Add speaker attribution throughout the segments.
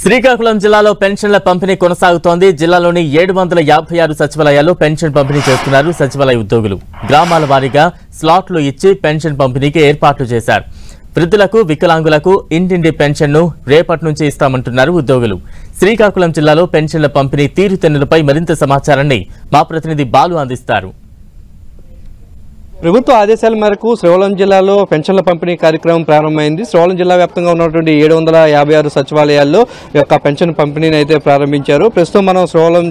Speaker 1: శ్రీకాకుళం జిల్లాలో పెన్షన్ల పంపిణీ కొనసాగుతోంది. జిల్లాలోని 756 సచివాలయాల్లో పెన్షన్ పంపిణీ చేస్తున్నారు సచివాలయ ఉద్యోగులు. గ్రామాల వారీగా స్లాట్లు ఇచ్చి పెన్షన్ పంపిణీకి ఏర్పాట్లు చేశారు. వృద్ధులకు, వికలాంగులకు ఇంటింటి పెన్షన్ను రేపటి నుంచి ఇస్తామంటున్నారు ఉద్యోగులు. శ్రీకాకుళం జిల్లాలో పెన్షన్ల పంపిణీ తీరుతెన్నులపై మరింత సమాచారాన్ని మా ప్రతినిధి బాలు అందిస్తారు.
Speaker 2: ప్రభుత్వ ఆదేశాల మేరకు శ్రీకాకుళం జిల్లాలో పెన్షన్ల పంపిణీ కార్యక్రమం ప్రారంభమైంది. శ్రీకాకుళం జిల్లా వ్యాప్తంగా ఉన్నటువంటి 756 సచివాలయాల్లో యొక్క పెన్షన్ పంపిణీని అయితే ప్రారంభించారు. ప్రస్తుతం మనం శ్రీకాకుళం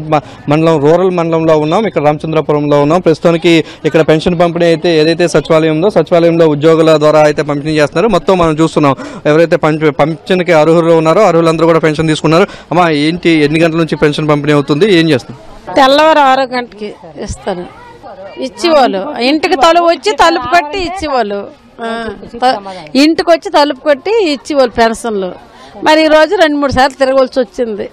Speaker 2: మండలం రూరల్ మండలంలో ఉన్నాం. ఇక్కడ రామచంద్రపురంలో ఉన్నాం. ప్రస్తుతానికి ఇక్కడ పెన్షన్ పంపిణీ అయితే ఏదైతే సచివాలయం ఉందో సచివాలయంలో ఉద్యోగుల ద్వారా అయితే పంపిణీ చేస్తున్నారు. మొత్తం మనం చూస్తున్నాం ఎవరైతే పెన్షన్కి అర్హులు ఉన్నారో అర్హులందరూ కూడా పెన్షన్ తీసుకున్నారు. అమ్మా, ఏంటి, ఎన్ని గంటల నుంచి పెన్షన్ పంపిణీ అవుతుంది, ఏం చేస్తుంది?
Speaker 3: తెల్లవారు 6 గంటలకి ఇస్తారు. ఇచ్చేవాళ్ళు ఇంటికి తలుపు వచ్చి తలుపు కట్టి ఇచ్చేవాళ్ళు, ఇంటికి వచ్చి తలుపు కొట్టి ఇచ్చేవాళ్ళు పెన్షన్లు. మరి ఈ రోజు 2-3 సార్లు తిరగవలసి వచ్చింది.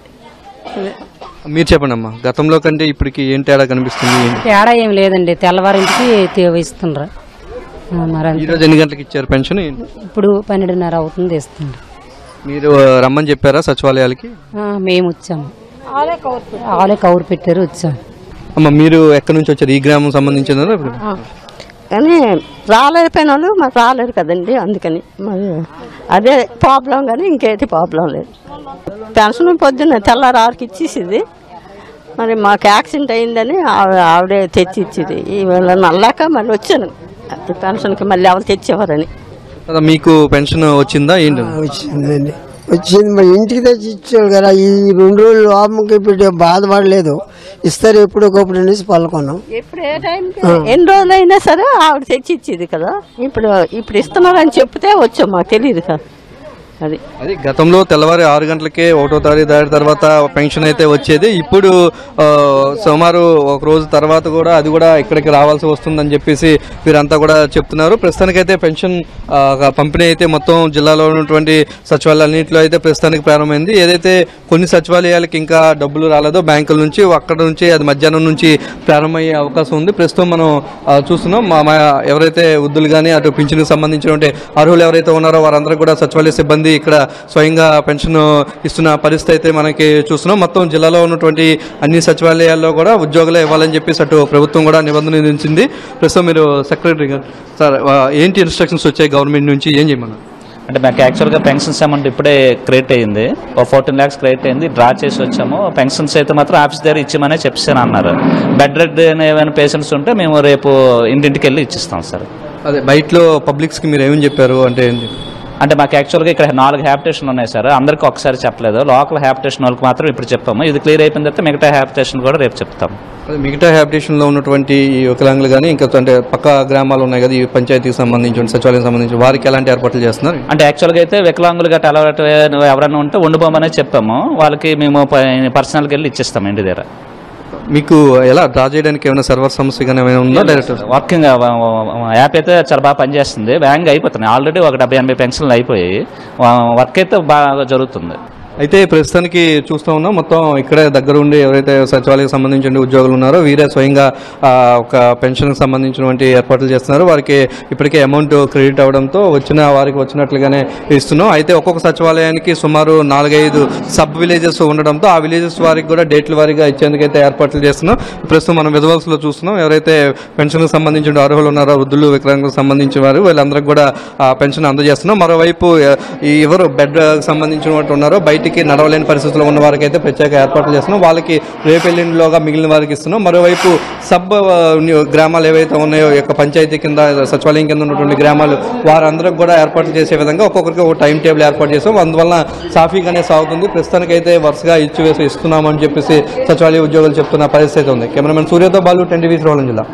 Speaker 2: మీరు చెప్పండి అమ్మా, గతంలో కంటే ఇప్పటికి ఏం తేడా కనిపిస్తుంది?
Speaker 4: తేడా ఏం లేదండి, తెల్లవారింటికి ఇస్తుండ్రు.
Speaker 2: ఈరోజు ఎన్ని గంటలకు ఇచ్చారు పెన్షన్?
Speaker 4: ఇప్పుడు 12:30 అవుతుంది ఇస్తుండ్రు.
Speaker 2: మీరు రమ్మని చెప్పారా సచివాలయాలకి?
Speaker 4: మేము వచ్చాము, ఆలే కౌరు పెట్టారు, వచ్చాము.
Speaker 2: అమ్మ, మీరు ఎక్కడి నుంచి వచ్చారు? ఈ గ్రామం సంబంధించిన
Speaker 5: కానీ రాలేకపోయిన వాళ్ళు మాకు రాలేరు కదండి, అందుకని మరి అదే ప్రాబ్లం, కానీ ఇంకేటి ప్రాబ్లం లేదు. పెన్షన్ పొద్దున్న తెల్లారి 6కి ఇచ్చేసింది. మరి మాకు యాక్సిడెంట్ అయిందని ఆవిడే తెచ్చి ఇచ్చింది. ఈవేళ నల్లాక మళ్ళీ వచ్చాను పెన్షన్కి, మళ్ళీ ఎవరు తెచ్చేవారని.
Speaker 2: మీకు పెన్షన్ వచ్చిందా? ఏంటి
Speaker 6: వచ్చిందండి, వచ్చింది. మరి ఇంటికి తెచ్చి ఇచ్చాడు కదా. ఈ 2 రోజులు లోపలికి పెట్టి బాధపడలేదు, ఇస్తారు ఎప్పుడు ఒకప్పుడు అనేసి పలుకున్నాం.
Speaker 5: ఎప్పుడు ఏ టైంకి ఎన్ని రోజులు అయినా సరే ఆవిడ తెచ్చి ఇచ్చేది కదా. ఇప్పుడు ఇస్తున్నారని చెప్తే వచ్చాం, మాకు తెలియదు కదా.
Speaker 2: అది గతంలో తెల్లవారి 6 గంటలకే 1వ తారీఖు దాటి తర్వాత పెన్షన్ అయితే వచ్చేది. ఇప్పుడు సుమారు ఒక రోజు తర్వాత కూడా అది కూడా ఇక్కడికి రావాల్సి వస్తుందని చెప్పేసి వీరంతా కూడా చెప్తున్నారు. ప్రస్తుతానికైతే పెన్షన్ పంపిణీ అయితే మొత్తం జిల్లాలో ఉన్నటువంటి సచివాలయాలన్నింటిలో అయితే ప్రస్తుతానికి ప్రారంభమైంది. ఏదైతే కొన్ని సచివాలయాలకి ఇంకా డబ్బులు రాలేదో బ్యాంకుల నుంచి, అక్కడ నుంచి అది మధ్యాహ్నం నుంచి ప్రారంభమయ్యే అవకాశం ఉంది. ప్రస్తుతం మనం చూస్తున్నాం, ఎవరైతే వృద్ధులు కానీ అటు పింఛన్కి సంబంధించినటువంటి అర్హులు ఎవరైతే ఉన్నారో వారందరూ కూడా సచివాలయ సిబ్బంది ఇక్కడ స్వయంగా పెన్షన్ ఇస్తున్న పరిస్థితి అయితే మనకి చూస్తున్నాం. మొత్తం జిల్లాలో ఉన్నటువంటి అన్ని సచివాలయాల్లో కూడా ఉద్యోగులే ఇవ్వాలని చెప్పేసి అటు ప్రభుత్వం కూడా నిబంధన విధించింది. ప్రస్తుతం మీరు సెక్రటరీ గారు, సార్ ఏంటి ఇన్స్ట్రక్షన్స్ వచ్చాయి గవర్నమెంట్ నుంచి, ఏం చేయమన్నారు?
Speaker 7: అంటే మాకు యాక్చువల్గా పెన్షన్స్ అమౌంట్ ఇప్పుడే క్రియేట్ అయ్యింది, 14 lakhs క్రియేట్ అయింది, డ్రా చేసి వచ్చాము. పెన్షన్స్ అయితే మాత్రం ఆఫీస్ దగ్గర ఇచ్చామనే చెప్పేసాను అన్నారు. బెడ్ రెడ్ ఏమైనా పేషెంట్స్ ఉంటే మేము రేపు ఇంటింటికి వెళ్ళి ఇచ్చిస్తాం సార్.
Speaker 2: అదే బయటలో పబ్లిక్స్కి మీరు ఏమని చెప్పారు అంటే ఏంటి?
Speaker 7: అంటే మాకు యాక్చువల్గా ఇక్కడ 4 హ్యాబిటేషన్లు ఉన్నాయి సార్, అందరికీ ఒకసారి చెప్పలేదు. లోకల్ హ్యాబిటేషన్ వాళ్ళకి మాత్రం ఇప్పుడు చెప్పాము. ఇది క్లియర్ అయిపోయిన తర్వాత మిగతా హ్యాబిటేషన్ కూడా రేపు చెప్తాము.
Speaker 2: మిగతా హ్యాబిటేషన్లో ఉన్నటువంటి వికలాంగులు కానీ ఇంకా అంటే పక్క గ్రామాలు ఉన్నాయి కదా, ఈ పంచాయతీకి సంబంధించి సచివాలయం సంబంధించి వారికి ఎలాంటి ఏర్పాట్లు చేస్తున్నారు?
Speaker 7: అంటే యాక్చువల్గా అయితే వికలాంగులు గట్రా అలవాటు ఎవరైనా ఉంటే ఉండిపోమనే చెప్పాము. వాళ్ళకి మేము పర్సనల్కి వెళ్ళి ఇచ్చేస్తాము ఇంటి దగ్గర.
Speaker 2: మీకు ఎలా డ్రా చేయడానికి ఏమైనా సర్వర్ సమస్య కానీ ఏమైనా ఉందా? డైరెక్ట్
Speaker 7: వర్కింగ్ యాప్ అయితే చాలా బాగా పనిచేస్తుంది, వేగంగా అయిపోతున్నాయి. ఆల్రెడీ ఒక 70-80 పెన్షన్లు అయిపోయాయి, వర్క్ అయితే బాగా జరుగుతుంది.
Speaker 2: అయితే ప్రస్తుతానికి చూస్తూ ఉన్నాం, మొత్తం ఇక్కడే దగ్గర ఉండి ఎవరైతే సచివాలయానికి సంబంధించిన ఉద్యోగులు ఉన్నారో వీరే స్వయంగా ఒక పెన్షన్కి సంబంధించినటువంటి ఏర్పాట్లు చేస్తున్నారు. వారికి ఇప్పటికే అమౌంట్ క్రెడిట్ అవ్వడంతో వారికి వచ్చినట్లుగానే ఇస్తున్నాం. అయితే ఒక్కొక్క సచివాలయానికి సుమారు 4-5 సబ్ విలేజెస్ ఉండడంతో ఆ విలేజెస్ వారికి కూడా డేట్ల వారీగా ఇచ్చేందుకైతే ఏర్పాట్లు చేస్తున్నాం. ప్రస్తుతం మనం విజువల్స్లో చూస్తున్నాం, ఎవరైతే పెన్షన్కి సంబంధించిన అర్హులు ఉన్నారో వృద్ధులు, వికలాంగులకు సంబంధించిన వారు వీళ్ళందరికీ కూడా పెన్షన్ అందజేస్తున్నాం. మరోవైపు ఎవరు బెడ్ సంబంధించిన ఉన్నారో బయట నడవలేని పరిస్థితుల్లో ఉన్న వారికి అయితే ప్రత్యేక ఏర్పాట్లు చేస్తున్నాం. వాళ్ళకి రేపెల్లిండిలోగా మిగిలిన వారికి ఇస్తున్నాం. మరోవైపు సబ్ గ్రామాలు ఏవైతే ఉన్నాయో యొక్క పంచాయతీ కింద సచివాలయం కింద ఉన్నటువంటి గ్రామాలు వారందరికి కూడా ఏర్పాట్లు చేసే విధంగా ఒక్కొక్కరికి ఒక టైం టేబుల్ ఏర్పాటు చేస్తాం. అందువల్ల సాఫీగానే సాగుతుంది. ప్రస్తుతానికైతే వరుసగా ఇస్తున్నామని చెప్పేసి సచివాలయ ఉద్యోగులు చెప్తున్న పరిస్థితి ఉంది. కెమెరామెన్ సూర్యతో బాలు, 10 టీవీ, శ్రీకాకుళం జిల్లా.